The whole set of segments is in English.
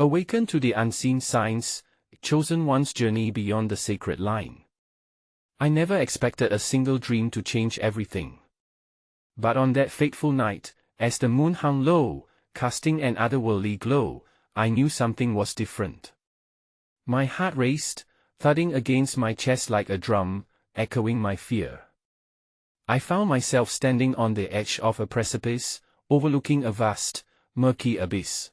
Awaken to the unseen signs, chosen one's journey beyond the sacred line. I never expected a single dream to change everything. But on that fateful night, as the moon hung low, casting an otherworldly glow, I knew something was different. My heart raced, thudding against my chest like a drum, echoing my fear. I found myself standing on the edge of a precipice, overlooking a vast, murky abyss.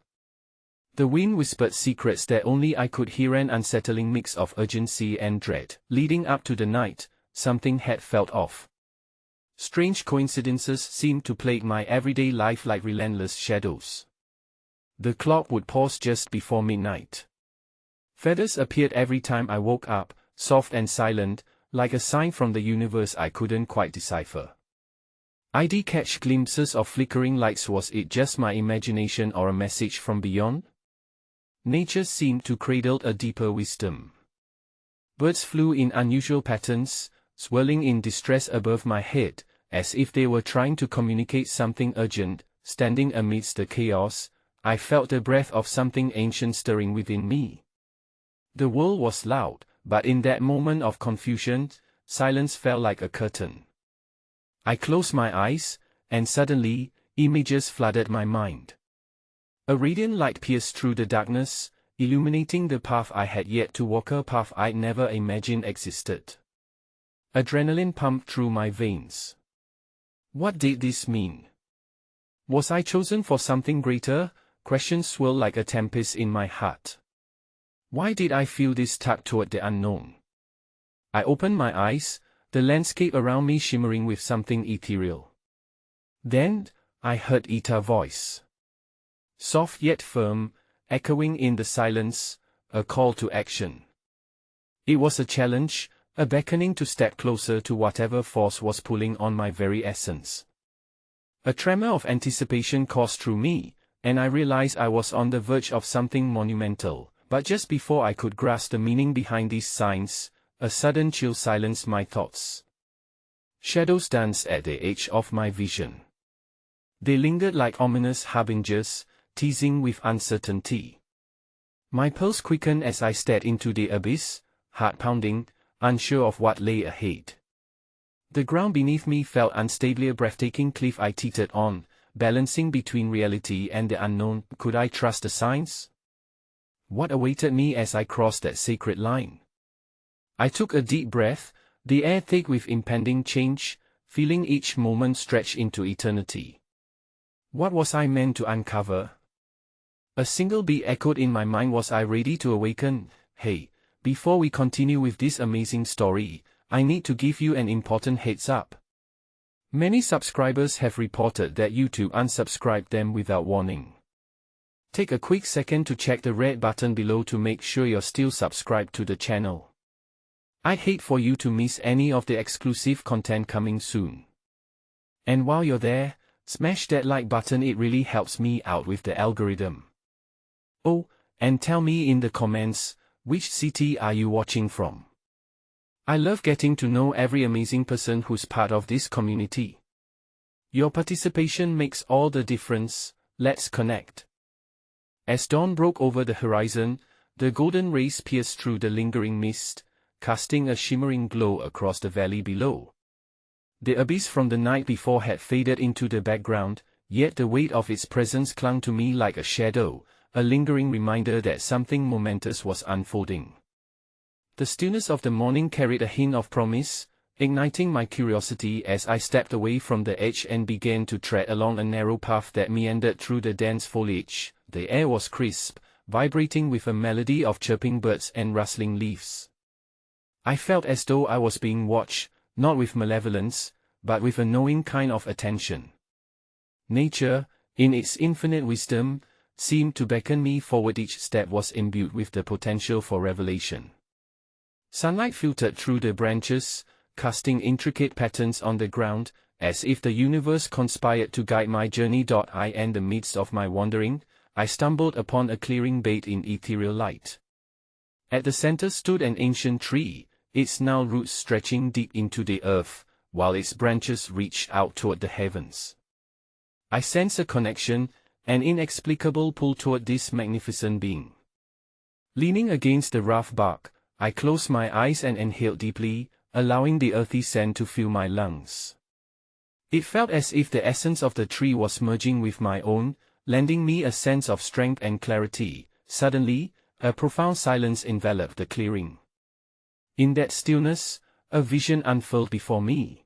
The wind whispered secrets that only I could hear, an unsettling mix of urgency and dread. Leading up to the night, something had felt off. Strange coincidences seemed to plague my everyday life like relentless shadows. The clock would pause just before midnight. Feathers appeared every time I woke up, soft and silent, like a sign from the universe I couldn't quite decipher. I'd catch glimpses of flickering lights. Was it just my imagination or a message from beyond? Nature seemed to cradle a deeper wisdom. Birds flew in unusual patterns, swirling in distress above my head, as if they were trying to communicate something urgent. Standing amidst the chaos, I felt the breath of something ancient stirring within me. The world was loud, but in that moment of confusion, silence fell like a curtain. I closed my eyes, and suddenly, images flooded my mind. A radiant light pierced through the darkness, illuminating the path I had yet to walk, a path I'd never imagined existed. Adrenaline pumped through my veins. What did this mean? Was I chosen for something greater? Questions swirled like a tempest in my heart. Why did I feel this tug toward the unknown? I opened my eyes, the landscape around me shimmering with something ethereal. Then, I heard Ita's voice. Soft yet firm, echoing in the silence, a call to action. It was a challenge, a beckoning to step closer to whatever force was pulling on my very essence. A tremor of anticipation coursed through me, and I realized I was on the verge of something monumental. But just before I could grasp the meaning behind these signs, a sudden chill silenced my thoughts. Shadows danced at the edge of my vision. They lingered like ominous harbingers, teasing with uncertainty. My pulse quickened as I stared into the abyss, heart pounding, unsure of what lay ahead. The ground beneath me felt unstable, a breathtaking cliff I teetered on, balancing between reality and the unknown. Could I trust the signs? What awaited me as I crossed that sacred line? I took a deep breath, the air thick with impending change, feeling each moment stretch into eternity. What was I meant to uncover? A single beat echoed in my mind. Was I ready to awaken? Hey, before we continue with this amazing story, I need to give you an important heads up. Many subscribers have reported that YouTube unsubscribed them without warning. Take a quick second to check the red button below to make sure you're still subscribed to the channel. I'd hate for you to miss any of the exclusive content coming soon. And while you're there, smash that like button, it really helps me out with the algorithm. Oh, and tell me in the comments, which city are you watching from? I love getting to know every amazing person who's part of this community. Your participation makes all the difference. Let's connect. As dawn broke over the horizon, the golden rays pierced through the lingering mist, casting a shimmering glow across the valley below. The abyss from the night before had faded into the background, yet the weight of its presence clung to me like a shadow, a lingering reminder that something momentous was unfolding. The stillness of the morning carried a hint of promise, igniting my curiosity as I stepped away from the edge and began to tread along a narrow path that meandered through the dense foliage. The air was crisp, vibrating with a melody of chirping birds and rustling leaves. I felt as though I was being watched, not with malevolence, but with a knowing kind of attention. Nature, in its infinite wisdom, seemed to beckon me forward. Each step was imbued with the potential for revelation. Sunlight filtered through the branches, casting intricate patterns on the ground, as if the universe conspired to guide my journey. In the midst of my wandering, I stumbled upon a clearing bathed in ethereal light. At the center stood an ancient tree, its gnarled roots stretching deep into the earth, while its branches reached out toward the heavens. I sensed a connection, an inexplicable pull toward this magnificent being. Leaning against the rough bark, I closed my eyes and inhaled deeply, allowing the earthy scent to fill my lungs. It felt as if the essence of the tree was merging with my own, lending me a sense of strength and clarity. Suddenly, a profound silence enveloped the clearing. In that stillness, a vision unfurled before me.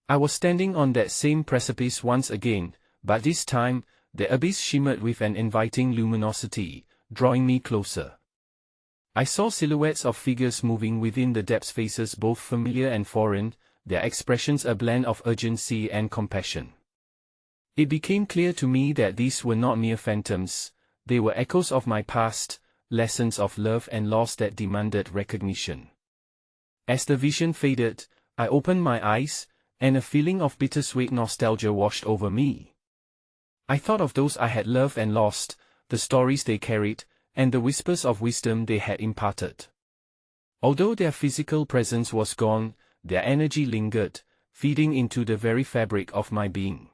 I was standing on that same precipice once again, but this time, the abyss shimmered with an inviting luminosity, drawing me closer. I saw silhouettes of figures moving within the depths, faces both familiar and foreign, their expressions a blend of urgency and compassion. It became clear to me that these were not mere phantoms, they were echoes of my past, lessons of love and loss that demanded recognition. As the vision faded, I opened my eyes, and a feeling of bittersweet nostalgia washed over me. I thought of those I had loved and lost, the stories they carried, and the whispers of wisdom they had imparted. Although their physical presence was gone, their energy lingered, feeding into the very fabric of my being.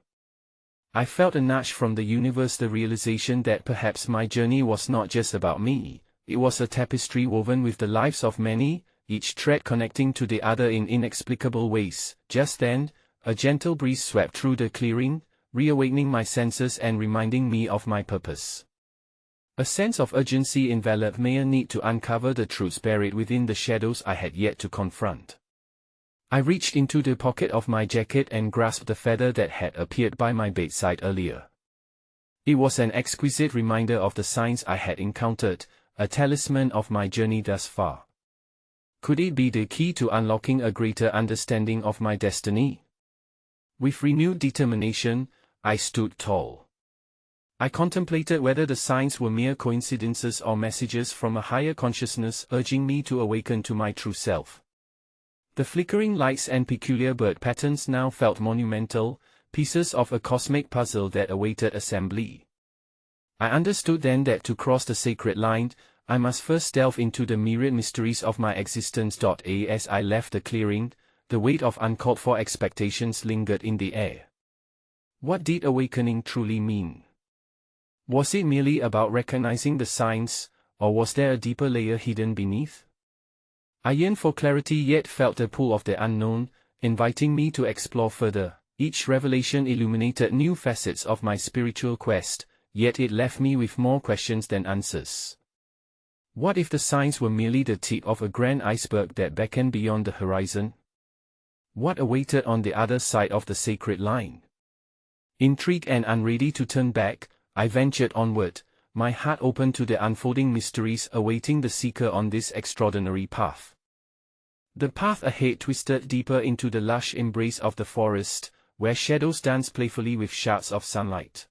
I felt a nudge from the universe, the realization that perhaps my journey was not just about me, it was a tapestry woven with the lives of many, each thread connecting to the other in inexplicable ways. Just then, a gentle breeze swept through the clearing, reawakening my senses and reminding me of my purpose. A sense of urgency enveloped me, a need to uncover the truths buried within the shadows I had yet to confront. I reached into the pocket of my jacket and grasped the feather that had appeared by my bedside earlier. It was an exquisite reminder of the signs I had encountered, a talisman of my journey thus far. Could it be the key to unlocking a greater understanding of my destiny? With renewed determination, I stood tall. I contemplated whether the signs were mere coincidences or messages from a higher consciousness urging me to awaken to my true self. The flickering lights and peculiar bird patterns now felt monumental, pieces of a cosmic puzzle that awaited assembly. I understood then that to cross the sacred line, I must first delve into the myriad mysteries of my existence. As I left the clearing, the weight of uncalled-for expectations lingered in the air. What did awakening truly mean? Was it merely about recognizing the signs, or was there a deeper layer hidden beneath? I yearned for clarity yet felt the pull of the unknown, inviting me to explore further. Each revelation illuminated new facets of my spiritual quest, yet it left me with more questions than answers. What if the signs were merely the tip of a grand iceberg that beckoned beyond the horizon? What awaited on the other side of the sacred line? Intrigued and unready to turn back, I ventured onward, my heart open to the unfolding mysteries awaiting the seeker on this extraordinary path. The path ahead twisted deeper into the lush embrace of the forest, where shadows danced playfully with shards of sunlight.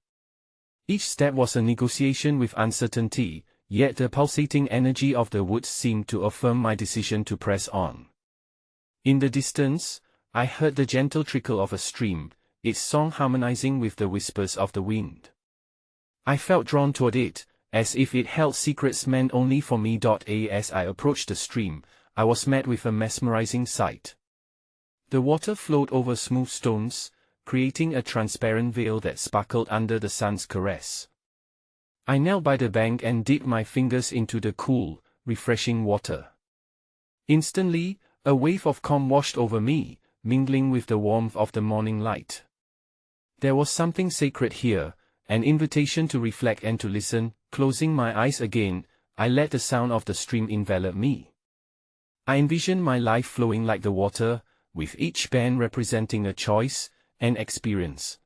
Each step was a negotiation with uncertainty, yet the pulsating energy of the woods seemed to affirm my decision to press on. In the distance, I heard the gentle trickle of a stream, its song harmonizing with the whispers of the wind. I felt drawn toward it, as if it held secrets meant only for me. As I approached the stream, I was met with a mesmerizing sight. The water flowed over smooth stones, creating a transparent veil that sparkled under the sun's caress. I knelt by the bank and dipped my fingers into the cool, refreshing water. Instantly, a wave of calm washed over me, mingling with the warmth of the morning light. There was something sacred here, an invitation to reflect and to listen. Closing my eyes again, I let the sound of the stream envelop me. I envisioned my life flowing like the water, with each bend representing a choice, an experience.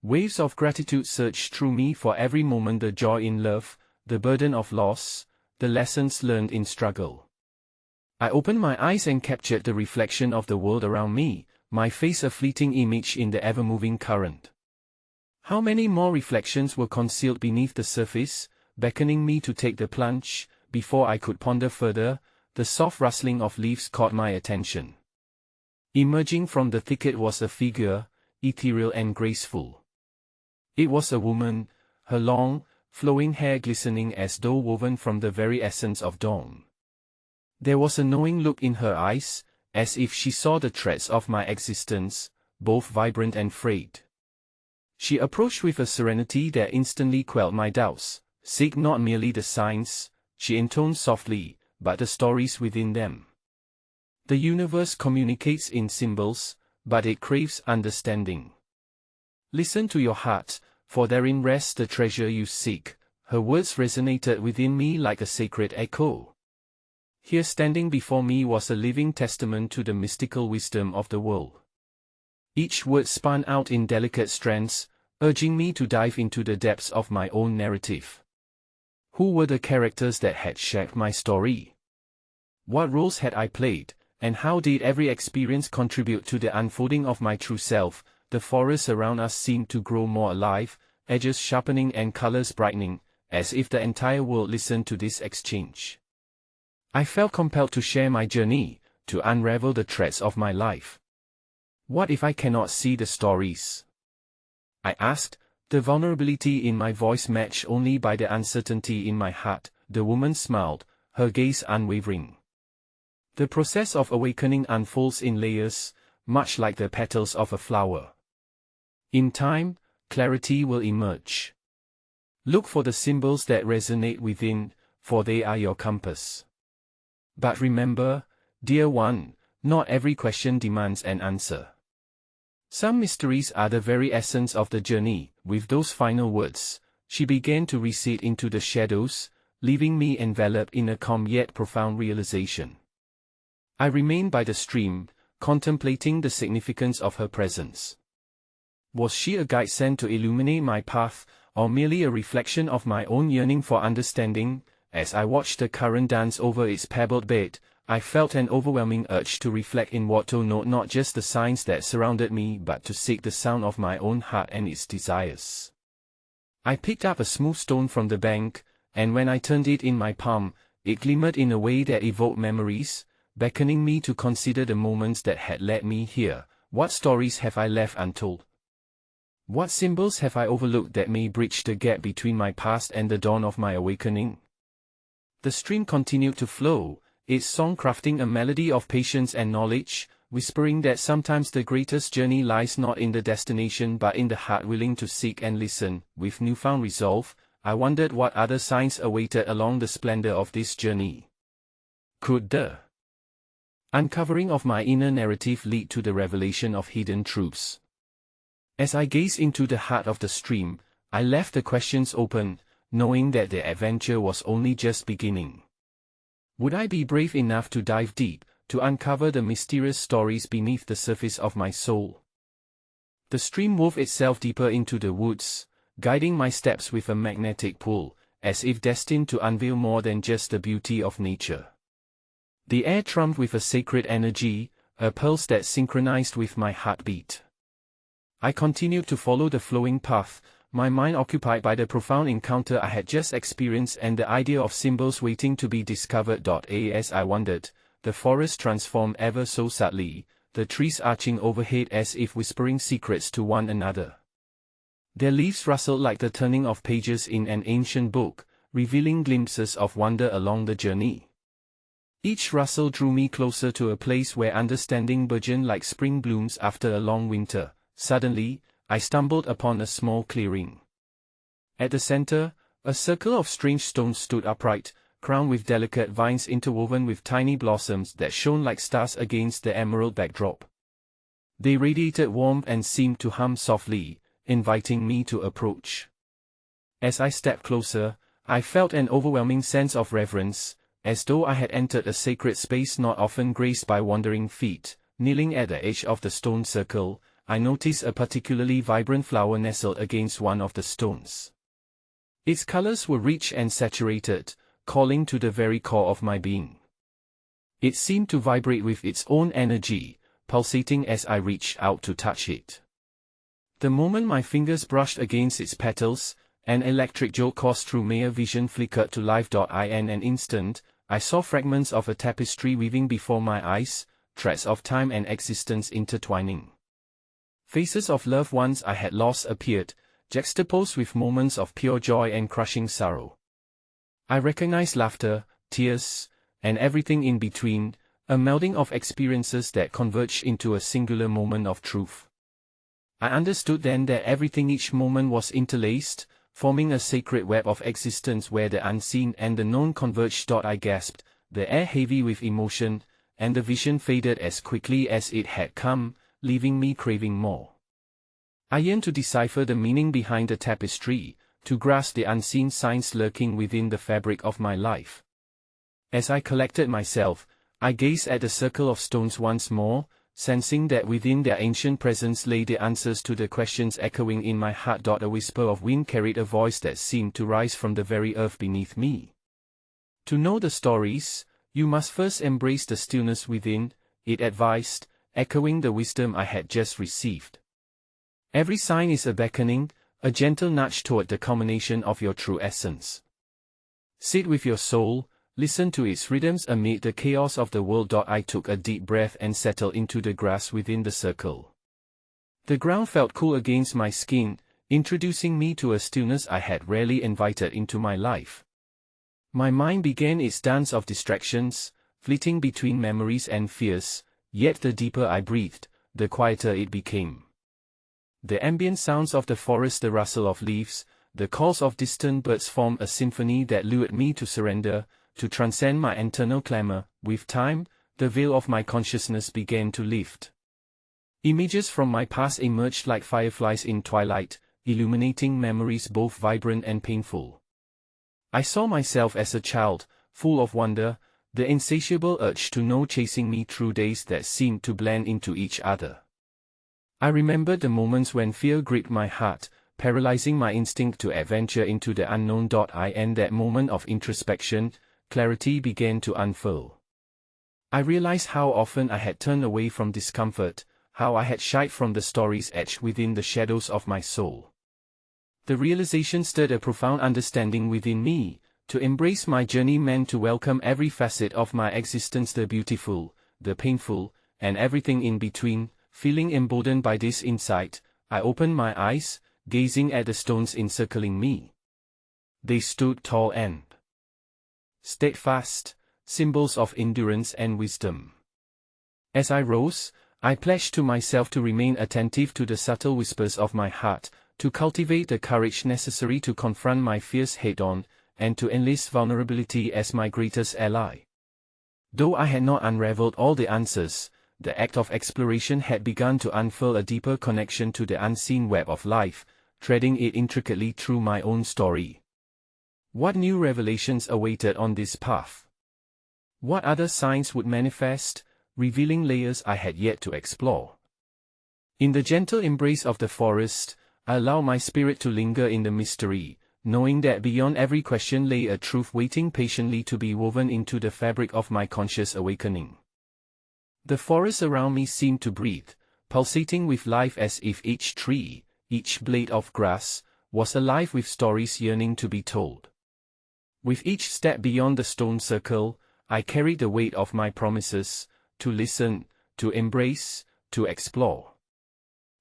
Waves of gratitude surged through me for every moment, the joy in love, the burden of loss, the lessons learned in struggle. I opened my eyes and captured the reflection of the world around me, my face a fleeting image in the ever-moving current. How many more reflections were concealed beneath the surface, beckoning me to take the plunge? Before I could ponder further, the soft rustling of leaves caught my attention. Emerging from the thicket was a figure, ethereal and graceful. It was a woman, her long, flowing hair glistening as though woven from the very essence of dawn. There was a knowing look in her eyes, as if she saw the threads of my existence, both vibrant and frayed. She approached with a serenity that instantly quelled my doubts. Seek not merely the signs, she intoned softly, but the stories within them. The universe communicates in symbols, but it craves understanding. Listen to your heart, for therein rests the treasure you seek. Her words resonated within me like a sacred echo. Here standing before me was a living testament to the mystical wisdom of the world. Each word spun out in delicate strands, urging me to dive into the depths of my own narrative. Who were the characters that had shaped my story? What roles had I played, and how did every experience contribute to the unfolding of my true self? The forest around us seemed to grow more alive, edges sharpening and colors brightening, as if the entire world listened to this exchange. I felt compelled to share my journey, to unravel the threads of my life. What if I cannot see the stories? I asked, the vulnerability in my voice matched only by the uncertainty in my heart. The woman smiled, her gaze unwavering. The process of awakening unfolds in layers, much like the petals of a flower. In time, clarity will emerge. Look for the symbols that resonate within, for they are your compass. But remember, dear one, not every question demands an answer. Some mysteries are the very essence of the journey. With those final words, she began to recede into the shadows, leaving me enveloped in a calm yet profound realization. I remained by the stream, contemplating the significance of her presence. Was she a guide sent to illuminate my path, or merely a reflection of my own yearning for understanding? As I watched the current dance over its pebbled bed, I felt an overwhelming urge to reflect inward, to note not just the signs that surrounded me but to seek the sound of my own heart and its desires. I picked up a smooth stone from the bank, and when I turned it in my palm, it glimmered in a way that evoked memories, beckoning me to consider the moments that had led me here. What stories have I left untold? What symbols have I overlooked that may bridge the gap between my past and the dawn of my awakening? The stream continued to flow, its song crafting a melody of patience and knowledge, whispering that sometimes the greatest journey lies not in the destination but in the heart willing to seek and listen. With newfound resolve, I wondered what other signs awaited along the splendor of this journey. Could the uncovering of my inner narrative lead to the revelation of hidden truths? As I gazed into the heart of the stream, I left the questions open, knowing that the adventure was only just beginning. Would I be brave enough to dive deep, to uncover the mysterious stories beneath the surface of my soul? The stream wove itself deeper into the woods, guiding my steps with a magnetic pull, as if destined to unveil more than just the beauty of nature. The air thrummed with a sacred energy, a pulse that synchronized with my heartbeat. I continued to follow the flowing path, my mind occupied by the profound encounter I had just experienced and the idea of symbols waiting to be discovered. As I wandered, the forest transformed ever so subtly, the trees arching overhead as if whispering secrets to one another. Their leaves rustled like the turning of pages in an ancient book, revealing glimpses of wonder along the journey. Each rustle drew me closer to a place where understanding burgeoned like spring blooms after a long winter. Suddenly, I stumbled upon a small clearing. At the center, a circle of strange stones stood upright, crowned with delicate vines interwoven with tiny blossoms that shone like stars against the emerald backdrop. They radiated warmth and seemed to hum softly, inviting me to approach. As I stepped closer, I felt an overwhelming sense of reverence, as though I had entered a sacred space not often graced by wandering feet. Kneeling at the edge of the stone circle, I noticed a particularly vibrant flower nestled against one of the stones. Its colors were rich and saturated, calling to the very core of my being. It seemed to vibrate with its own energy, pulsating as I reached out to touch it. The moment my fingers brushed against its petals, an electric jolt coursed through me. A vision flickered to life. In an instant, I saw fragments of a tapestry weaving before my eyes, threads of time and existence intertwining. Faces of loved ones I had lost appeared, juxtaposed with moments of pure joy and crushing sorrow. I recognized laughter, tears, and everything in between, a melding of experiences that converged into a singular moment of truth. I understood then that everything, each moment, was interlaced, forming a sacred web of existence where the unseen and the known converged. I gasped, the air heavy with emotion, and the vision faded as quickly as it had come, leaving me craving more. I yearned to decipher the meaning behind the tapestry, to grasp the unseen signs lurking within the fabric of my life. As I collected myself, I gazed at the circle of stones once more, sensing that within their ancient presence lay the answers to the questions echoing in my heart. A whisper of wind carried a voice that seemed to rise from the very earth beneath me. To know the stories, you must first embrace the stillness within, it advised, echoing the wisdom I had just received. Every sign is a beckoning, a gentle nudge toward the culmination of your true essence. Sit with your soul, listen to its rhythms amid the chaos of the world. I took a deep breath and settled into the grass within the circle. The ground felt cool against my skin, introducing me to a stillness I had rarely invited into my life. My mind began its dance of distractions, flitting between memories and fears, yet the deeper I breathed, the quieter it became. The ambient sounds of the forest, the rustle of leaves, the calls of distant birds formed a symphony that lured me to surrender, to transcend my internal clamor. With time, the veil of my consciousness began to lift. Images from my past emerged like fireflies in twilight, illuminating memories both vibrant and painful. I saw myself as a child, full of wonder, the insatiable urge to know chasing me through days that seemed to blend into each other. I remembered the moments when fear gripped my heart, paralyzing my instinct to adventure into the unknown. In that moment of introspection, clarity began to unfurl. I realized how often I had turned away from discomfort, how I had shied from the stories etched within the shadows of my soul. The realization stirred a profound understanding within me. To embrace my journey meant to welcome every facet of my existence, the beautiful, the painful, and everything in between. Feeling emboldened by this insight, I opened my eyes, gazing at the stones encircling me. They stood tall and steadfast, symbols of endurance and wisdom. As I rose, I pledged to myself to remain attentive to the subtle whispers of my heart, to cultivate the courage necessary to confront my fears head-on, and to enlist vulnerability as my greatest ally. Though I had not unraveled all the answers, the act of exploration had begun to unfurl a deeper connection to the unseen web of life, threading it intricately through my own story. What new revelations awaited on this path? What other signs would manifest, revealing layers I had yet to explore? In the gentle embrace of the forest, I allowed my spirit to linger in the mystery, knowing that beyond every question lay a truth waiting patiently to be woven into the fabric of my conscious awakening. The forest around me seemed to breathe, pulsating with life as if each tree, each blade of grass, was alive with stories yearning to be told. With each step beyond the stone circle, I carried the weight of my promises, to listen, to embrace, to explore.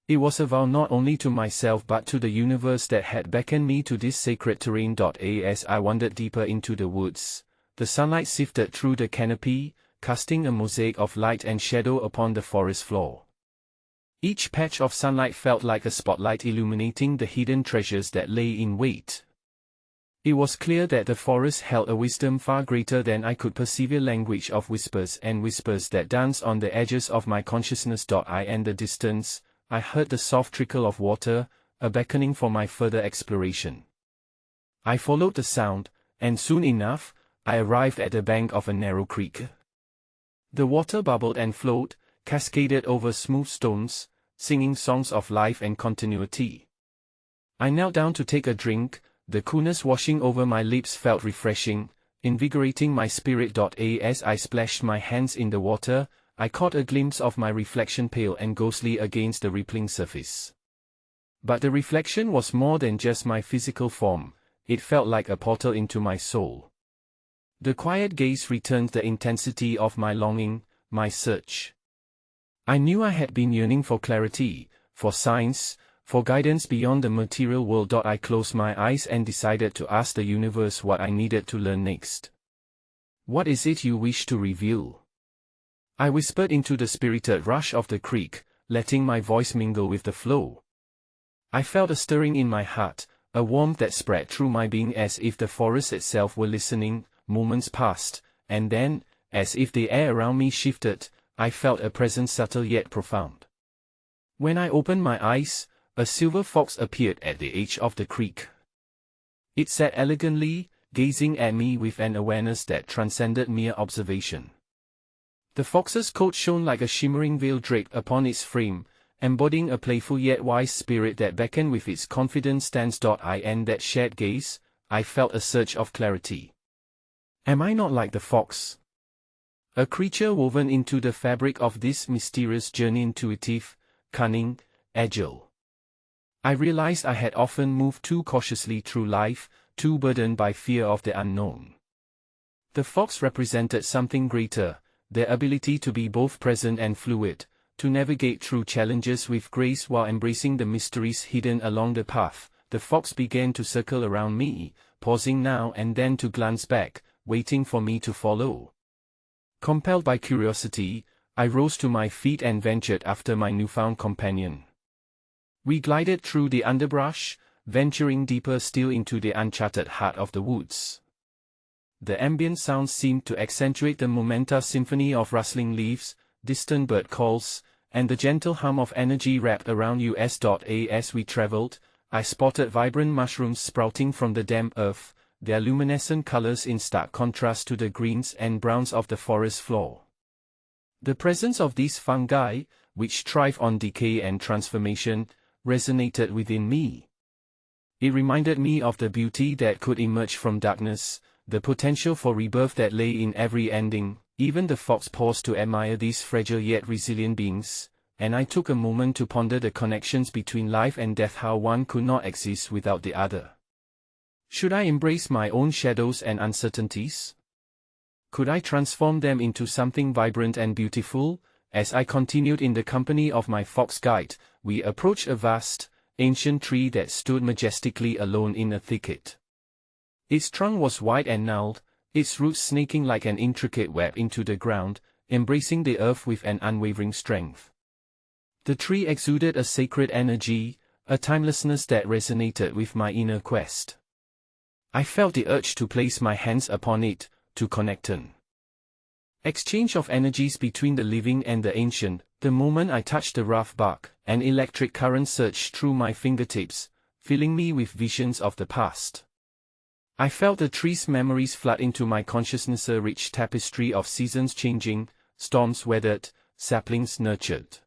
It was a vow not only to myself but to the universe that had beckoned me to this sacred terrain. As I wandered deeper into the woods, the sunlight sifted through the canopy, casting a mosaic of light and shadow upon the forest floor. Each patch of sunlight felt like a spotlight illuminating the hidden treasures that lay in wait. It was clear that the forest held a wisdom far greater than I could perceive, a language of whispers and whispers that danced on the edges of my consciousness. In the distance, I heard the soft trickle of water, a beckoning for my further exploration. I followed the sound, and soon enough, I arrived at the bank of a narrow creek. The water bubbled and flowed, cascaded over smooth stones, singing songs of life and continuity. I knelt down to take a drink. The coolness washing over my lips felt refreshing, invigorating my spirit. As I splashed my hands in the water, I caught a glimpse of my reflection, pale and ghostly against the rippling surface. But the reflection was more than just my physical form, it felt like a portal into my soul. The quiet gaze returned the intensity of my longing, my search. I knew I had been yearning for clarity, for signs, for guidance beyond the material world. I closed my eyes and decided to ask the universe what I needed to learn next. What is it you wish to reveal? I whispered into the spirited rush of the creek, letting my voice mingle with the flow. I felt a stirring in my heart, a warmth that spread through my being as if the forest itself were listening. Moments passed, and then, as if the air around me shifted, I felt a presence subtle yet profound. When I opened my eyes, a silver fox appeared at the edge of the creek. It sat elegantly, gazing at me with an awareness that transcended mere observation. The fox's coat shone like a shimmering veil draped upon its frame, embodying a playful yet wise spirit that beckoned with its confident stance. In that shared gaze, I felt a surge of clarity. Am I not like the fox? A creature woven into the fabric of this mysterious journey, intuitive, cunning, agile. I realized I had often moved too cautiously through life, too burdened by fear of the unknown. The fox represented something greater, their ability to be both present and fluid, to navigate through challenges with grace while embracing the mysteries hidden along the path. The fox began to circle around me, pausing now and then to glance back, waiting for me to follow. Compelled by curiosity, I rose to my feet and ventured after my newfound companion. We glided through the underbrush, venturing deeper still into the uncharted heart of the woods. The ambient sounds seemed to accentuate the momentous symphony of rustling leaves, distant bird calls, and the gentle hum of energy wrapped around us. As we traveled, I spotted vibrant mushrooms sprouting from the damp earth, their luminescent colors in stark contrast to the greens and browns of the forest floor. The presence of these fungi, which thrive on decay and transformation, resonated within me. It reminded me of the beauty that could emerge from darkness, the potential for rebirth that lay in every ending. Even the fox paused to admire these fragile yet resilient beings, and I took a moment to ponder the connections between life and death, how one could not exist without the other. Should I embrace my own shadows and uncertainties? Could I transform them into something vibrant and beautiful? As I continued in the company of my fox guide, we approached a vast, ancient tree that stood majestically alone in a thicket. Its trunk was wide and gnarled, its roots snaking like an intricate web into the ground, embracing the earth with an unwavering strength. The tree exuded a sacred energy, a timelessness that resonated with my inner quest. I felt the urge to place my hands upon it, to connect an exchange of energies between the living and the ancient. The moment I touched the rough bark, an electric current surged through my fingertips, filling me with visions of the past. I felt the tree's memories flood into my consciousness, a rich tapestry of seasons changing, storms weathered, saplings nurtured.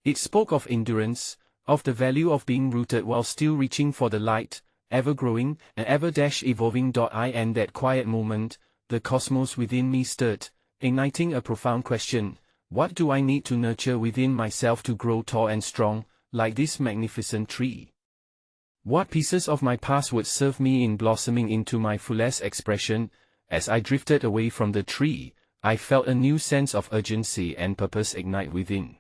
It spoke of endurance, of the value of being rooted while still reaching for the light, ever growing, and ever-evolving. In that quiet moment, the cosmos within me stirred, igniting a profound question: what do I need to nurture within myself to grow tall and strong, like this magnificent tree? What pieces of my past would serve me in blossoming into my fullest expression? As I drifted away from the tree, I felt a new sense of urgency and purpose ignite within.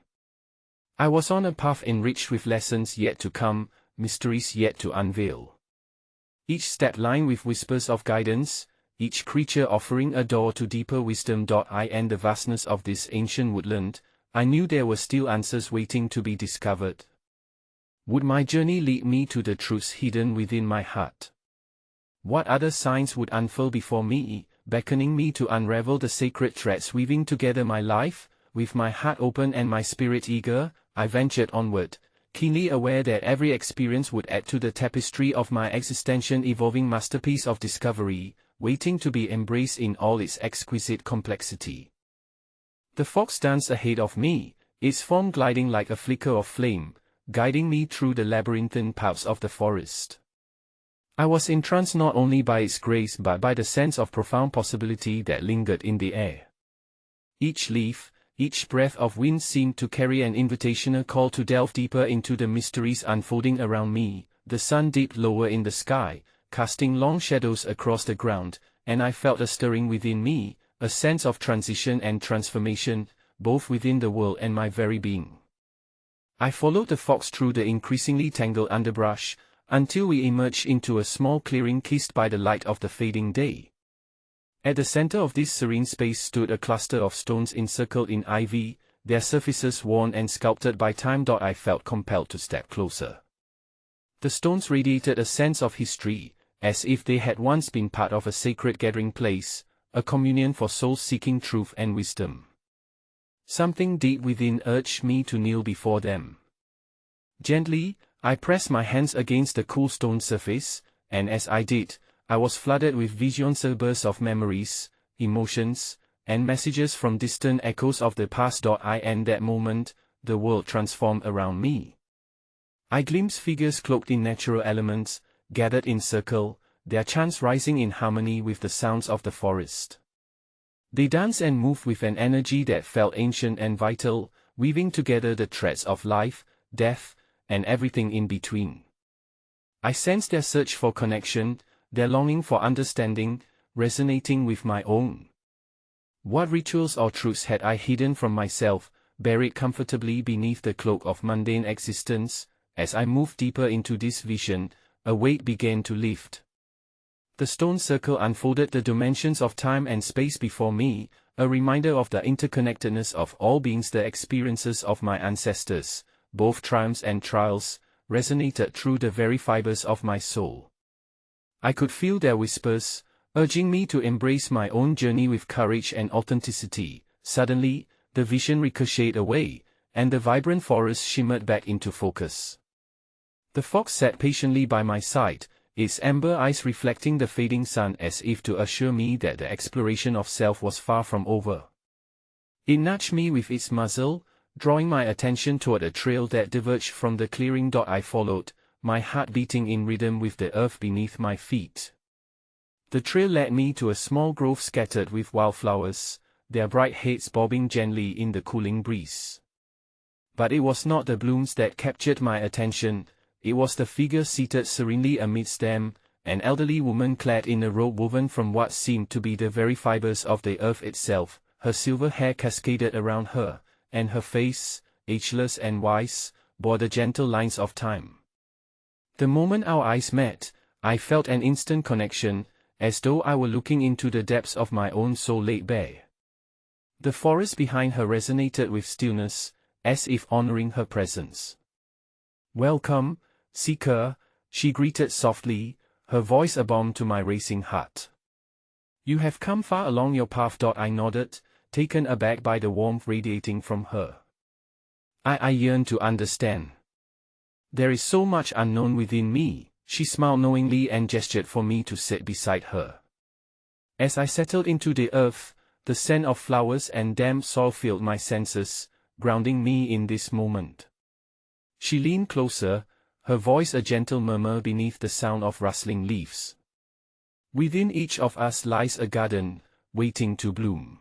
I was on a path enriched with lessons yet to come, mysteries yet to unveil. Each step lined with whispers of guidance, each creature offering a door to deeper wisdom. In the vastness of this ancient woodland, I knew there were still answers waiting to be discovered. Would my journey lead me to the truths hidden within my heart? What other signs would unfurl before me, beckoning me to unravel the sacred threads weaving together my life? With my heart open and my spirit eager, I ventured onward, keenly aware that every experience would add to the tapestry of my existential evolving masterpiece of discovery, waiting to be embraced in all its exquisite complexity. The fox danced ahead of me, its form gliding like a flicker of flame, guiding me through the labyrinthine paths of the forest. I was entranced not only by its grace but by the sense of profound possibility that lingered in the air. Each leaf, each breath of wind seemed to carry an invitational call to delve deeper into the mysteries unfolding around me. The sun dipped lower in the sky, casting long shadows across the ground, and I felt a stirring within me, a sense of transition and transformation, both within the world and my very being. I followed the fox through the increasingly tangled underbrush, until we emerged into a small clearing kissed by the light of the fading day. At the center of this serene space stood a cluster of stones encircled in ivy, their surfaces worn and sculpted by time. I felt compelled to step closer. The stones radiated a sense of history, as if they had once been part of a sacred gathering place, a communion for souls seeking truth and wisdom. Something deep within urged me to kneel before them. Gently, I pressed my hands against the cool stone surface, and as I did, I was flooded with visions, a burst of memories, emotions, and messages from distant echoes of the past. In that moment, the world transformed around me. I glimpsed figures cloaked in natural elements, gathered in circle, their chants rising in harmony with the sounds of the forest. They danced and moved with an energy that felt ancient and vital, weaving together the threads of life, death, and everything in between. I sensed their search for connection, their longing for understanding, resonating with my own. What rituals or truths had I hidden from myself, buried comfortably beneath the cloak of mundane existence? As I moved deeper into this vision, a weight began to lift. The stone circle unfolded the dimensions of time and space before me, a reminder of the interconnectedness of all beings. The experiences of my ancestors, both triumphs and trials, resonated through the very fibers of my soul. I could feel their whispers, urging me to embrace my own journey with courage and authenticity. Suddenly, the vision ricocheted away, and the vibrant forest shimmered back into focus. The fox sat patiently by my side, its amber eyes reflecting the fading sun as if to assure me that the exploration of self was far from over. It nudged me with its muzzle, drawing my attention toward a trail that diverged from the clearing. I followed, my heart beating in rhythm with the earth beneath my feet. The trail led me to a small grove scattered with wildflowers, their bright heads bobbing gently in the cooling breeze. But it was not the blooms that captured my attention, it was the figure seated serenely amidst them, an elderly woman clad in a robe woven from what seemed to be the very fibers of the earth itself. Her silver hair cascaded around her, and her face, ageless and wise, bore the gentle lines of time. The moment our eyes met, I felt an instant connection, as though I were looking into the depths of my own soul laid bare. The forest behind her resonated with stillness, as if honoring her presence. "Welcome, seeker," she greeted softly, her voice a balm to my racing heart. "You have come far along your path." I nodded, taken aback by the warmth radiating from her. I yearn to understand. There is so much unknown within me." She smiled knowingly and gestured for me to sit beside her. As I settled into the earth, the scent of flowers and damp soil filled my senses, grounding me in this moment. She leaned closer, her voice a gentle murmur beneath the sound of rustling leaves. "Within each of us lies a garden, waiting to bloom.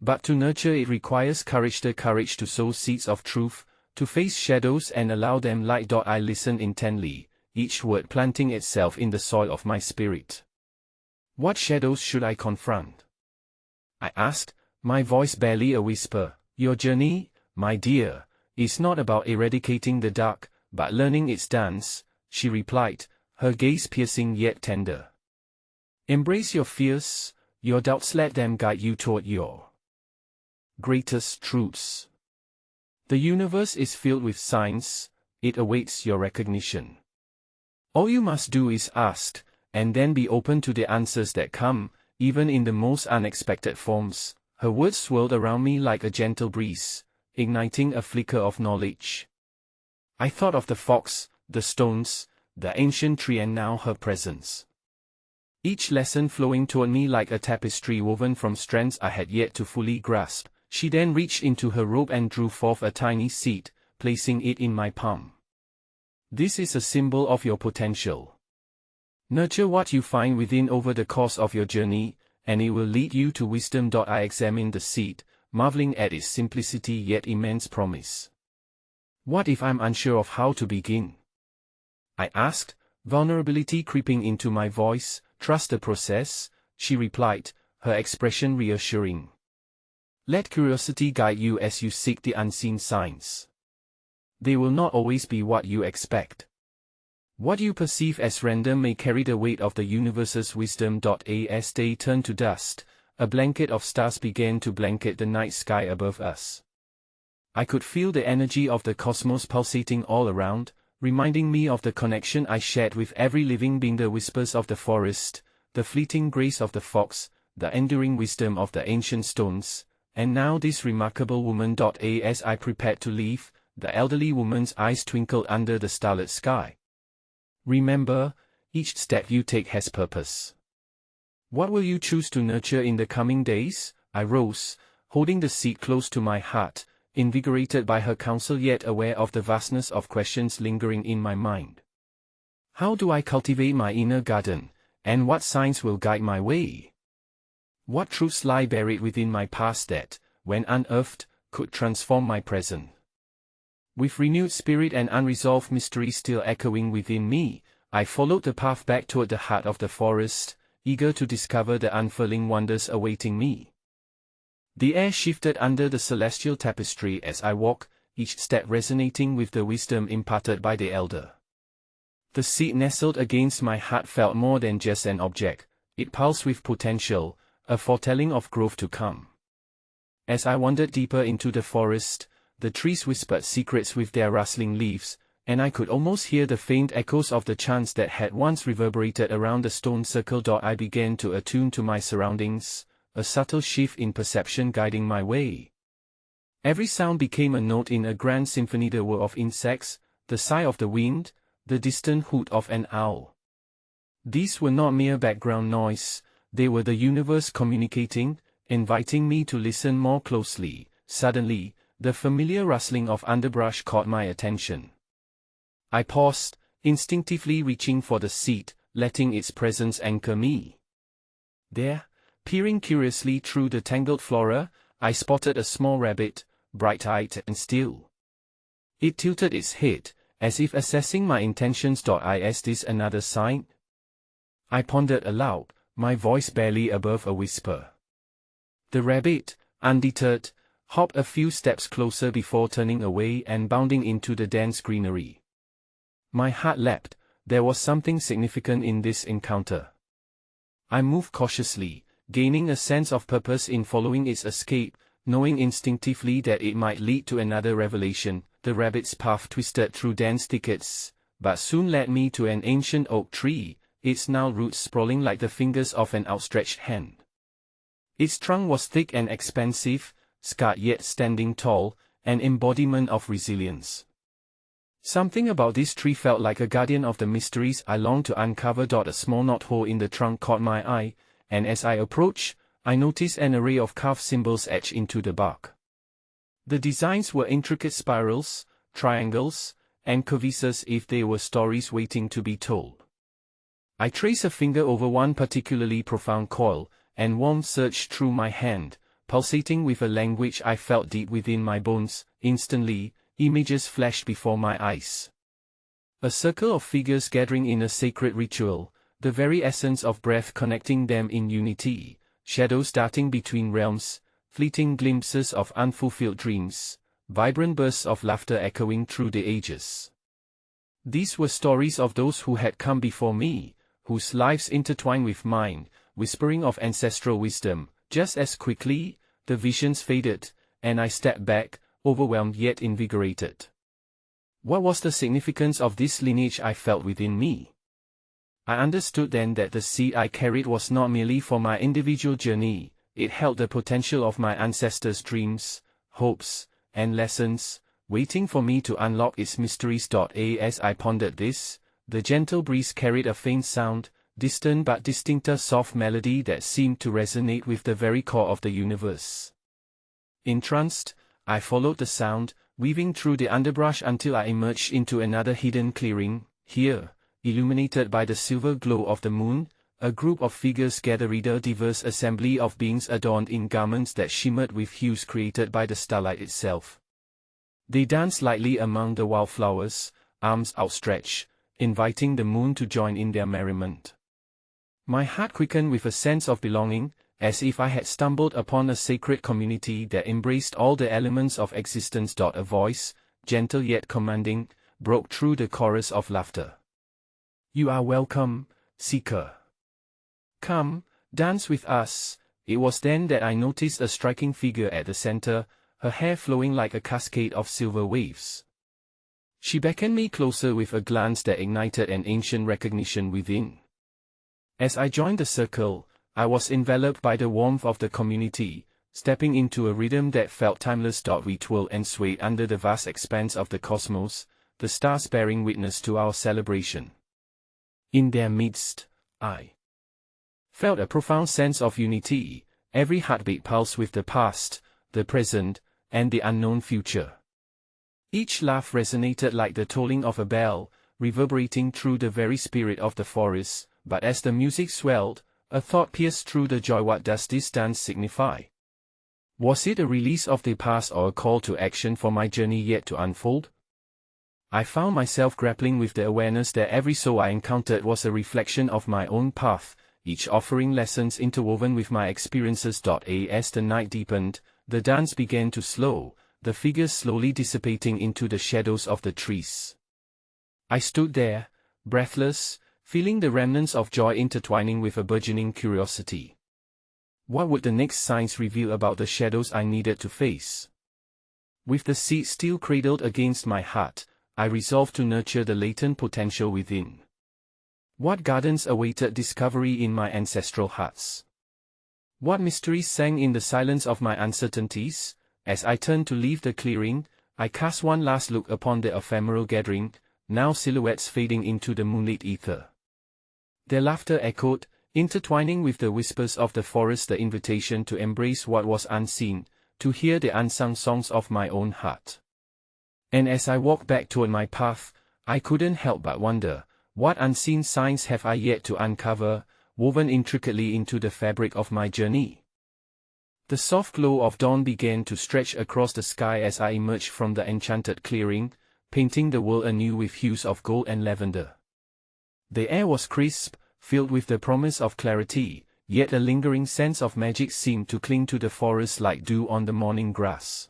But to nurture it requires courage, the courage to sow seeds of truth, to face shadows and allow them light." I listened intently, each word planting itself in the soil of my spirit. "What shadows should I confront?" I asked, my voice barely a whisper. "Your journey, my dear, is not about eradicating the dark, but learning its dance," she replied, her gaze piercing yet tender. "Embrace your fears, your doubts, let them guide you toward your greatest truths. The universe is filled with signs, it awaits your recognition. All you must do is ask, and then be open to the answers that come, even in the most unexpected forms." Her words swirled around me like a gentle breeze, igniting a flicker of knowledge. I thought of the fox, the stones, the ancient tree, and now her presence. Each lesson flowing toward me like a tapestry woven from strands I had yet to fully grasp. She then reached into her robe and drew forth a tiny seed, placing it in my palm. "This is a symbol of your potential. Nurture what you find within over the course of your journey, and it will lead you to wisdom." I examined the seed, marveling at its simplicity yet immense promise. "What if I'm unsure of how to begin?" I asked, vulnerability creeping into my voice. "Trust the process," she replied, her expression reassuring. "Let curiosity guide you as you seek the unseen signs. They will not always be what you expect. What you perceive as random may carry the weight of the universe's wisdom." As day turned to dust, a blanket of stars began to blanket the night sky above us. I could feel the energy of the cosmos pulsating all around, reminding me of the connection I shared with every living being, the whispers of the forest, the fleeting grace of the fox, the enduring wisdom of the ancient stones, and now this remarkable woman. As I prepared to leave, the elderly woman's eyes twinkled under the starlit sky. Remember, each step you take has purpose. What will you choose to nurture in the coming days? I rose, holding the seat close to my heart, invigorated by her counsel yet aware of the vastness of questions lingering in my mind. How do I cultivate my inner garden, and what signs will guide my way? What truths lie buried within my past that, when unearthed, could transform my present? With renewed spirit and unresolved mystery still echoing within me, I followed the path back toward the heart of the forest, eager to discover the unfurling wonders awaiting me. The air shifted under the celestial tapestry as I walked, each step resonating with the wisdom imparted by the elder. The seat nestled against my heart felt more than just an object, it pulsed with potential, a foretelling of growth to come. As I wandered deeper into the forest, the trees whispered secrets with their rustling leaves, and I could almost hear the faint echoes of the chants that had once reverberated around the stone circle. I began to attune to my surroundings, a subtle shift in perception guiding my way. Every sound became a note in a grand symphony: the whir of insects, the sigh of the wind, the distant hoot of an owl. These were not mere background noise, they were the universe communicating, inviting me to listen more closely. Suddenly, the familiar rustling of underbrush caught my attention. I paused, instinctively reaching for the seat, letting its presence anchor me. There, peering curiously through the tangled flora, I spotted a small rabbit, bright-eyed and still. It tilted its head, as if assessing my intentions. Is this another sign? I pondered aloud, my voice barely above a whisper. The rabbit, undeterred, hopped a few steps closer before turning away and bounding into the dense greenery. My heart leapt, there was something significant in this encounter. I moved cautiously, gaining a sense of purpose in following its escape, knowing instinctively that it might lead to another revelation. The rabbit's path twisted through dense thickets, but soon led me to an ancient oak tree, its gnarled roots sprawling like the fingers of an outstretched hand. Its trunk was thick and expansive, scarred yet standing tall, an embodiment of resilience. Something about this tree felt like a guardian of the mysteries I longed to uncover. A small knothole in the trunk caught my eye, and as I approached, I noticed an array of carved symbols etched into the bark. The designs were intricate spirals, triangles, and curvices, if they were stories waiting to be told. I traced a finger over one particularly profound coil, and warmth surged through my hand, pulsating with a language I felt deep within my bones. Instantly, images flashed before my eyes. A circle of figures gathering in a sacred ritual, the very essence of breath connecting them in unity, shadows darting between realms, fleeting glimpses of unfulfilled dreams, vibrant bursts of laughter echoing through the ages. These were stories of those who had come before me, whose lives intertwined with mine, whispering of ancestral wisdom. Just as quickly, the visions faded, and I stepped back, overwhelmed yet invigorated. What was the significance of this lineage I felt within me? I understood then that the seed I carried was not merely for my individual journey, it held the potential of my ancestors' dreams, hopes, and lessons, waiting for me to unlock its mysteries. As I pondered this, the gentle breeze carried a faint sound, distant but distinct, a soft melody that seemed to resonate with the very core of the universe. Entranced, I followed the sound, weaving through the underbrush until I emerged into another hidden clearing. Here, illuminated by the silver glow of the moon, a group of figures gathered, a diverse assembly of beings adorned in garments that shimmered with hues created by the starlight itself. They danced lightly among the wildflowers, arms outstretched, inviting the moon to join in their merriment. My heart quickened with a sense of belonging, as if I had stumbled upon a sacred community that embraced all the elements of existence. A voice, gentle yet commanding, broke through the chorus of laughter. "You are welcome, seeker. Come, dance with us." It was then that I noticed a striking figure at the center, her hair flowing like a cascade of silver waves. She beckoned me closer with a glance that ignited an ancient recognition within. As I joined the circle, I was enveloped by the warmth of the community, stepping into a rhythm that felt timeless. We twirled and swayed under the vast expanse of the cosmos, the stars bearing witness to our celebration. In their midst, I felt a profound sense of unity, every heartbeat pulsed with the past, the present, and the unknown future. Each laugh resonated like the tolling of a bell, reverberating through the very spirit of the forest, but as the music swelled, a thought pierced through the joy. What does this dance signify? Was it a release of the past or a call to action for my journey yet to unfold? I found myself grappling with the awareness that every soul I encountered was a reflection of my own path, each offering lessons interwoven with my experiences. As the night deepened, the dance began to slow, the figures slowly dissipating into the shadows of the trees. I stood there, breathless, feeling the remnants of joy intertwining with a burgeoning curiosity. What would the next signs reveal about the shadows I needed to face? With the seed still cradled against my heart, I resolved to nurture the latent potential within. What gardens awaited discovery in my ancestral huts? What mysteries sang in the silence of my uncertainties? As I turned to leave the clearing, I cast one last look upon the ephemeral gathering, now silhouettes fading into the moonlit ether. Their laughter echoed, intertwining with the whispers of the forest, the invitation to embrace what was unseen, to hear the unsung songs of my own heart. And as I walked back toward my path, I couldn't help but wonder, what unseen signs have I yet to uncover, woven intricately into the fabric of my journey? The soft glow of dawn began to stretch across the sky as I emerged from the enchanted clearing, painting the world anew with hues of gold and lavender. The air was crisp, filled with the promise of clarity, yet a lingering sense of magic seemed to cling to the forest like dew on the morning grass.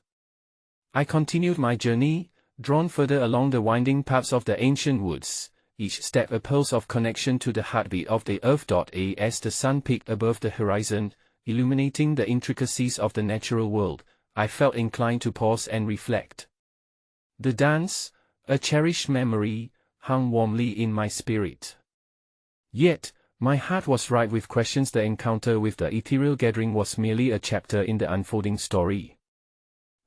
I continued my journey, drawn further along the winding paths of the ancient woods, each step a pulse of connection to the heartbeat of the earth. As the sun peaked above the horizon, illuminating the intricacies of the natural world, I felt inclined to pause and reflect. The dance, a cherished memory, hung warmly in my spirit. Yet, my heart was ripe with questions. The encounter with the ethereal gathering was merely a chapter in the unfolding story.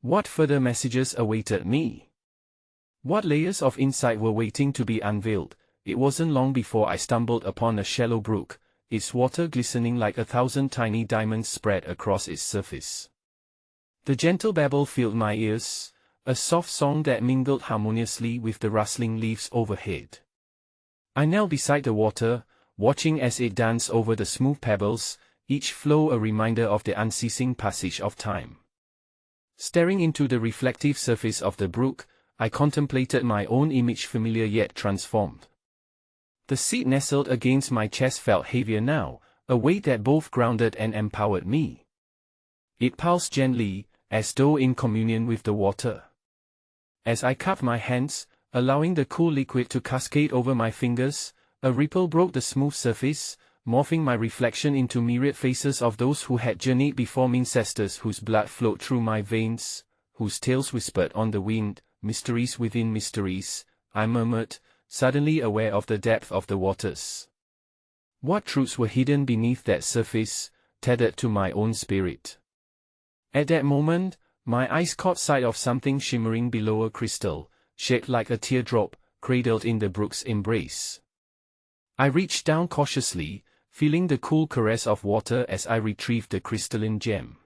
What further messages awaited me? What layers of insight were waiting to be unveiled? It wasn't long before I stumbled upon a shallow brook, its water glistening like 1,000 tiny diamonds spread across its surface. The gentle babble filled my ears, a soft song that mingled harmoniously with the rustling leaves overhead. I knelt beside the water, watching as it danced over the smooth pebbles, each flow a reminder of the unceasing passage of time. Staring into the reflective surface of the brook, I contemplated my own image, familiar yet transformed. The seat nestled against my chest felt heavier now, a weight that both grounded and empowered me. It pulsed gently, as though in communion with the water. As I cupped my hands, allowing the cool liquid to cascade over my fingers, a ripple broke the smooth surface, morphing my reflection into myriad faces of those who had journeyed before me, ancestors whose blood flowed through my veins, whose tales whispered on the wind, mysteries within mysteries, I murmured, suddenly aware of the depth of the waters. What truths were hidden beneath that surface, tethered to my own spirit? At that moment, my eyes caught sight of something shimmering below, a crystal, shaped like a teardrop, cradled in the brook's embrace. I reached down cautiously, feeling the cool caress of water as I retrieved the crystalline gem.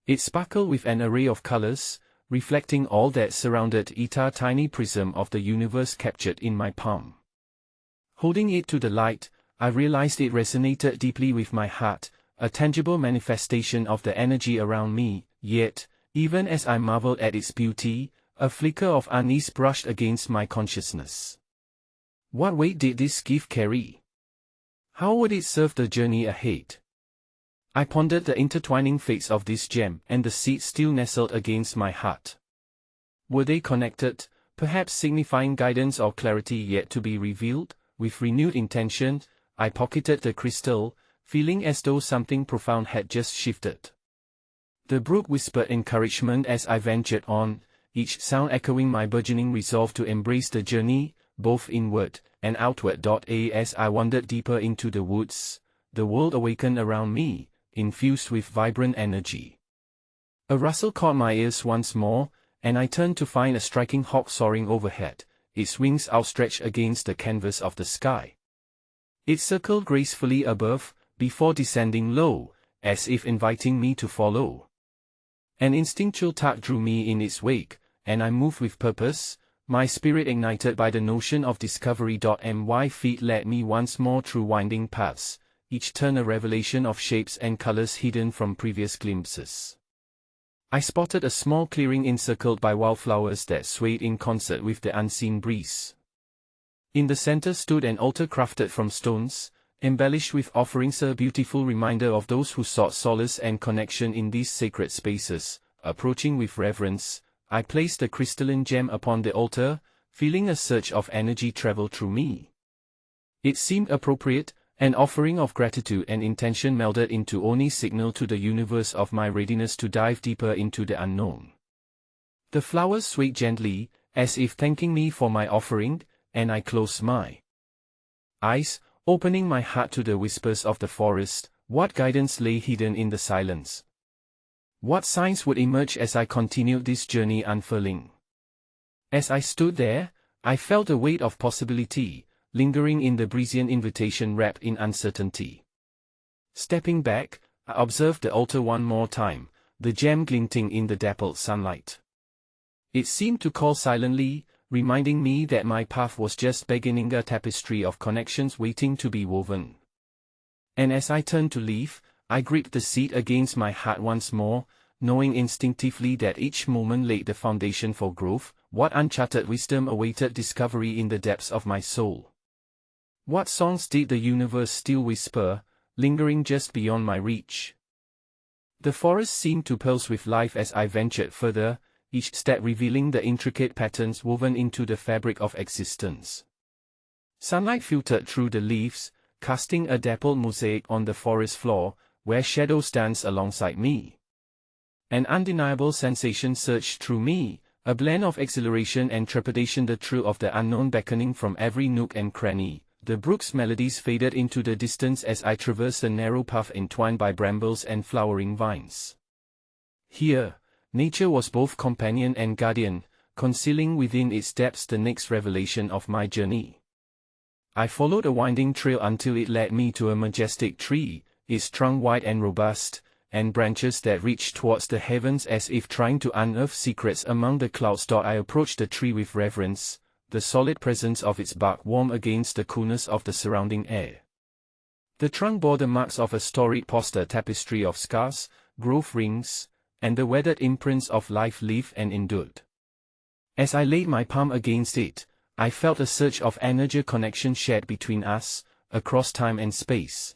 It sparkled with an array of colors, reflecting all that surrounded it, a tiny prism of the universe captured in my palm. Holding it to the light, I realized it resonated deeply with my heart, a tangible manifestation of the energy around me, yet, even as I marveled at its beauty, a flicker of unease brushed against my consciousness. What weight did this gift carry? How would it serve the journey ahead? I pondered the intertwining fates of this gem and the seed still nestled against my heart. Were they connected, perhaps signifying guidance or clarity yet to be revealed? With renewed intention, I pocketed the crystal, feeling as though something profound had just shifted. The brook whispered encouragement as I ventured on, each sound echoing my burgeoning resolve to embrace the journey, both inward and outward. As I wandered deeper into the woods, the world awakened around me, infused with vibrant energy. A rustle caught my ears once more, and I turned to find a striking hawk soaring overhead, its wings outstretched against the canvas of the sky. It circled gracefully above, before descending low, as if inviting me to follow. An instinctual tug drew me in its wake, and I moved with purpose, my spirit ignited by the notion of discovery. My feet led me once more through winding paths, each turn a revelation of shapes and colors hidden from previous glimpses. I spotted a small clearing encircled by wildflowers that swayed in concert with the unseen breeze. In the center stood an altar crafted from stones, embellished with offerings, a beautiful reminder of those who sought solace and connection in these sacred spaces. Approaching with reverence, I placed the crystalline gem upon the altar, feeling a surge of energy travel through me. It seemed appropriate, an offering of gratitude and intention melded into Oni's signal to the universe of my readiness to dive deeper into the unknown. The flowers swayed gently, as if thanking me for my offering, and I closed my eyes, opening my heart to the whispers of the forest. What guidance lay hidden in the silence? What signs would emerge as I continued this journey unfurling? As I stood there, I felt a weight of possibility, lingering in the Breezian invitation wrapped in uncertainty. Stepping back, I observed the altar one more time, the gem glinting in the dappled sunlight. It seemed to call silently, reminding me that my path was just beginning, a tapestry of connections waiting to be woven. And as I turned to leave, I gripped the seat against my heart once more, knowing instinctively that each moment laid the foundation for growth. What uncharted wisdom awaited discovery in the depths of my soul? What songs did the universe still whisper, lingering just beyond my reach? The forest seemed to pulse with life as I ventured further, each step revealing the intricate patterns woven into the fabric of existence. Sunlight filtered through the leaves, casting a dappled mosaic on the forest floor, where shadows danced alongside me. An undeniable sensation surged through me, a blend of exhilaration and trepidation, the thrill of the unknown beckoning from every nook and cranny. The brook's melodies faded into the distance as I traversed a narrow path entwined by brambles and flowering vines. Here, nature was both companion and guardian, concealing within its depths the next revelation of my journey. I followed a winding trail until it led me to a majestic tree, its trunk wide and robust, and branches that reached towards the heavens as if trying to unearth secrets among the clouds. I approached the tree with reverence, the solid presence of its bark warm against the coolness of the surrounding air. The trunk bore the marks of a storied posture, tapestry of scars, growth rings, and the weathered imprints of life lived and endured. As I laid my palm against it, I felt a surge of energy, connection shared between us, across time and space.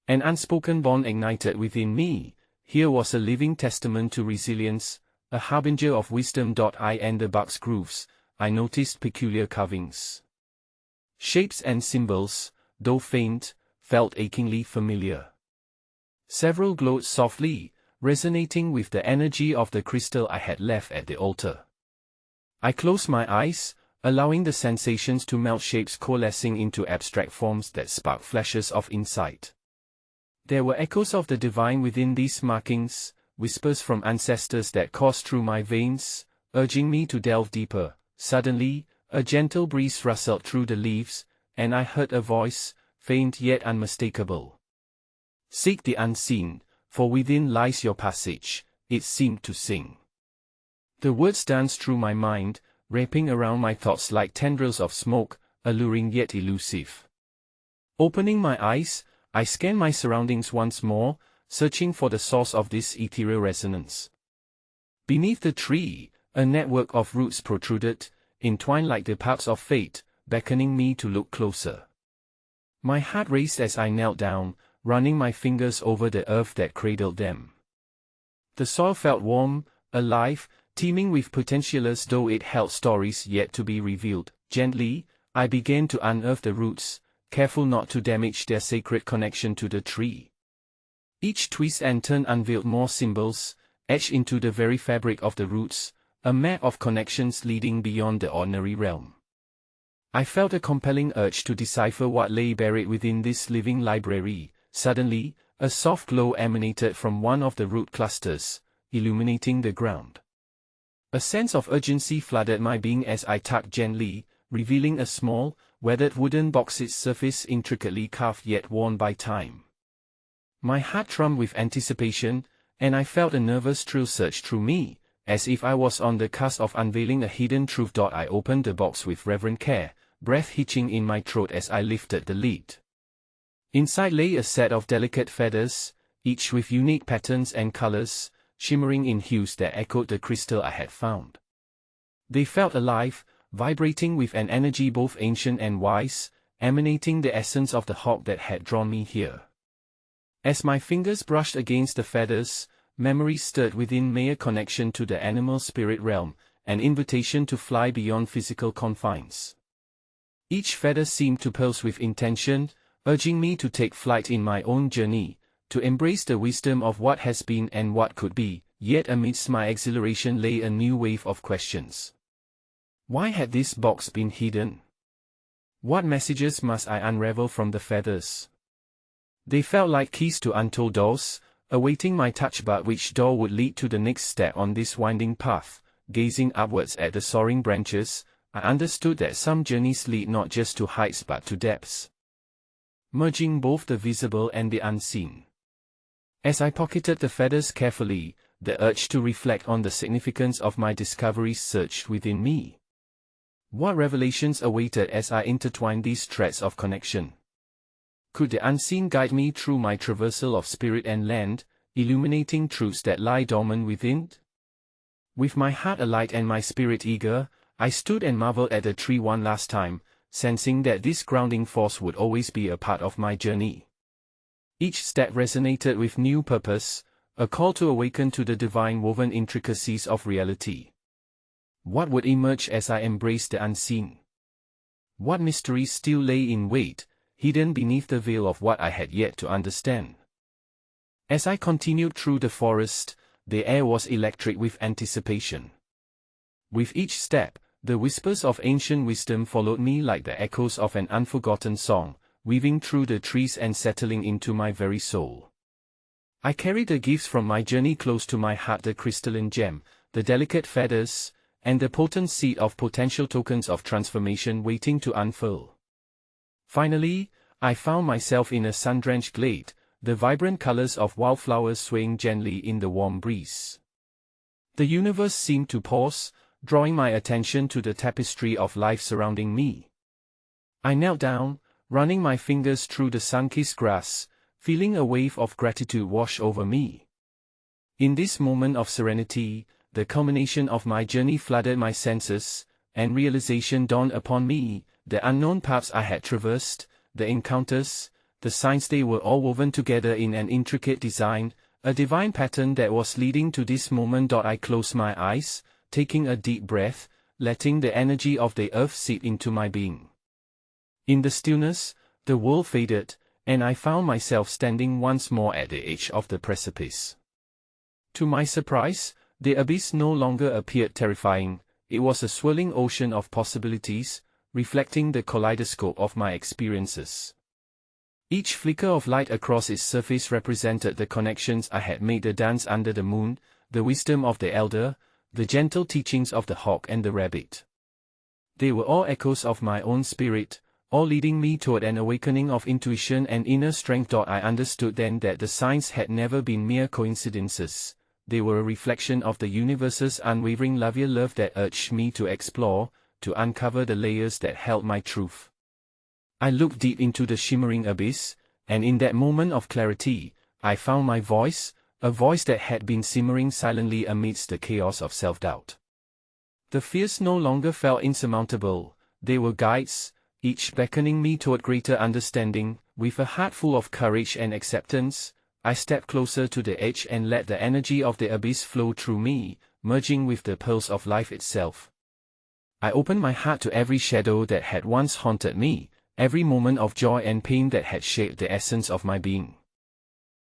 An unspoken bond ignited within me. Here was a living testament to resilience, a harbinger of wisdom. And the bark's grooves, I noticed peculiar carvings. Shapes and symbols, though faint, felt achingly familiar. Several glowed softly, resonating with the energy of the crystal I had left at the altar. I closed my eyes, allowing the sensations to melt, shapes coalescing into abstract forms that sparked flashes of insight. There were echoes of the divine within these markings, whispers from ancestors that coursed through my veins, urging me to delve deeper. Suddenly, a gentle breeze rustled through the leaves, and I heard a voice, faint yet unmistakable. "Seek the unseen, for within lies your passage," it seemed to sing. The words danced through my mind, wrapping around my thoughts like tendrils of smoke, alluring yet elusive. Opening my eyes, I scanned my surroundings once more, searching for the source of this ethereal resonance. Beneath the tree, a network of roots protruded, entwined like the paths of fate, beckoning me to look closer. My heart raced as I knelt down, running my fingers over the earth that cradled them. The soil felt warm, alive, teeming with potential as though it held stories yet to be revealed. Gently, I began to unearth the roots, careful not to damage their sacred connection to the tree. Each twist and turn unveiled more symbols, etched into the very fabric of the roots, a map of connections leading beyond the ordinary realm. I felt a compelling urge to decipher what lay buried within this living library. Suddenly, a soft glow emanated from one of the root clusters, illuminating the ground. A sense of urgency flooded my being as I tugged gently, revealing a small, weathered wooden box, its surface intricately carved yet worn by time. My heart thrummed with anticipation, and I felt a nervous thrill surge through me, as if I was on the cusp of unveiling a hidden truth. I opened the box with reverent care, breath hitching in my throat as I lifted the lid. Inside lay a set of delicate feathers, each with unique patterns and colors, shimmering in hues that echoed the crystal I had found. They felt alive, vibrating with an energy both ancient and wise, emanating the essence of the hawk that had drawn me here. As my fingers brushed against the feathers, memories stirred within me, a connection to the animal spirit realm, an invitation to fly beyond physical confines. Each feather seemed to pulse with intention, urging me to take flight in my own journey, to embrace the wisdom of what has been and what could be. Yet amidst my exhilaration lay a new wave of questions. Why had this box been hidden? What messages must I unravel from the feathers? They felt like keys to untold doors, awaiting my touch. But which door would lead to the next step on this winding path? Gazing upwards at the soaring branches, I understood that some journeys lead not just to heights but to depths, merging both the visible and the unseen. As I pocketed the feathers carefully, the urge to reflect on the significance of my discoveries surged within me. What revelations awaited as I intertwined these threads of connection? Could the unseen guide me through my traversal of spirit and land, illuminating truths that lie dormant within? With my heart alight and my spirit eager, I stood and marveled at the tree one last time, sensing that this grounding force would always be a part of my journey. Each step resonated with new purpose, a call to awaken to the divine woven intricacies of reality. What would emerge as I embraced the unseen? What mysteries still lay in wait, hidden beneath the veil of what I had yet to understand? As I continued through the forest, the air was electric with anticipation. With each step, the whispers of ancient wisdom followed me like the echoes of an unforgotten song, weaving through the trees and settling into my very soul. I carried the gifts from my journey close to my heart, the crystalline gem, the delicate feathers, and the potent seed of potential tokens of transformation waiting to unfurl. Finally, I found myself in a sun-drenched glade, the vibrant colors of wildflowers swaying gently in the warm breeze. The universe seemed to pause, drawing my attention to the tapestry of life surrounding me. I knelt down, running my fingers through the sun-kissed grass, feeling a wave of gratitude wash over me. In this moment of serenity, the culmination of my journey flooded my senses, and realization dawned upon me: the unknown paths I had traversed, the encounters, the signs, they were all woven together in an intricate design, a divine pattern that was leading to this moment. I closed my eyes, taking a deep breath, letting the energy of the earth seep into my being. In the stillness, the world faded, and I found myself standing once more at the edge of the precipice. To my surprise, the abyss no longer appeared terrifying. It was a swirling ocean of possibilities, reflecting the kaleidoscope of my experiences. Each flicker of light across its surface represented the connections I had made: the dance under the moon, the wisdom of the elder, the gentle teachings of the hawk and the rabbit. They were all echoes of my own spirit, all leading me toward an awakening of intuition and inner strength. I understood then that the signs had never been mere coincidences. They were a reflection of the universe's unwavering love that urged me to explore, to uncover the layers that held my truth. I looked deep into the shimmering abyss, and in that moment of clarity, I found my voice, a voice that had been simmering silently amidst the chaos of self-doubt. The fears no longer felt insurmountable. They were guides, each beckoning me toward greater understanding. With a heart full of courage and acceptance, I stepped closer to the edge and let the energy of the abyss flow through me, merging with the pulse of life itself. I opened my heart to every shadow that had once haunted me, every moment of joy and pain that had shaped the essence of my being.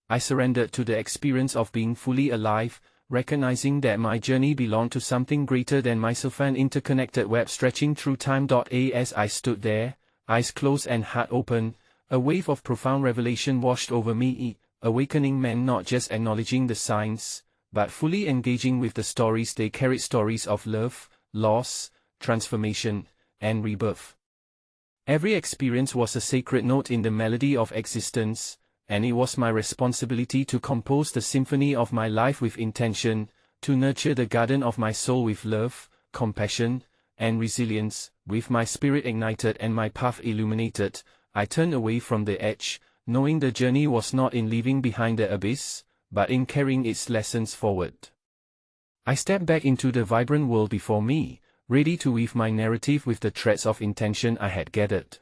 I surrendered to the experience of being fully alive, recognizing that my journey belonged to something greater than myself, an interconnected web stretching through time. As I stood there, eyes closed and heart open, a wave of profound revelation washed over me. Awakening meant not just acknowledging the signs, but fully engaging with the stories they carried, stories of love, loss, transformation, and rebirth. Every experience was a sacred note in the melody of existence, and it was my responsibility to compose the symphony of my life with intention, to nurture the garden of my soul with love, compassion, and resilience. With my spirit ignited and my path illuminated, I turned away from the edge, knowing the journey was not in leaving behind the abyss, but in carrying its lessons forward. I stepped back into the vibrant world before me, ready to weave my narrative with the threads of intention I had gathered.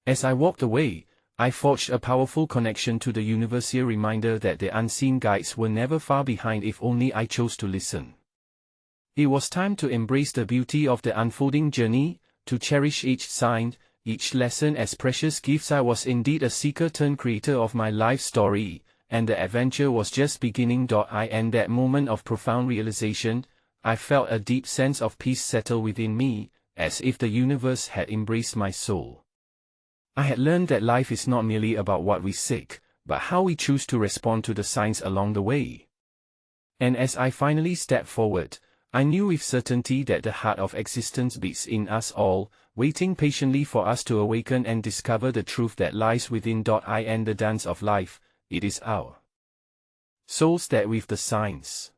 As I walked away, I forged a powerful connection to the universe, a reminder that the unseen guides were never far behind if only I chose to listen. It was time to embrace the beauty of the unfolding journey, to cherish each sign, each lesson as precious gifts. I was indeed a seeker turned creator of my life story, and the adventure was just beginning. In that moment of profound realization, I felt a deep sense of peace settle within me, as if the universe had embraced my soul. I had learned that life is not merely about what we seek, but how we choose to respond to the signs along the way. And as I finally stepped forward, I knew with certainty that the heart of existence beats in us all, waiting patiently for us to awaken and discover the truth that lies within. In the dance of life, it is our souls that weave the signs.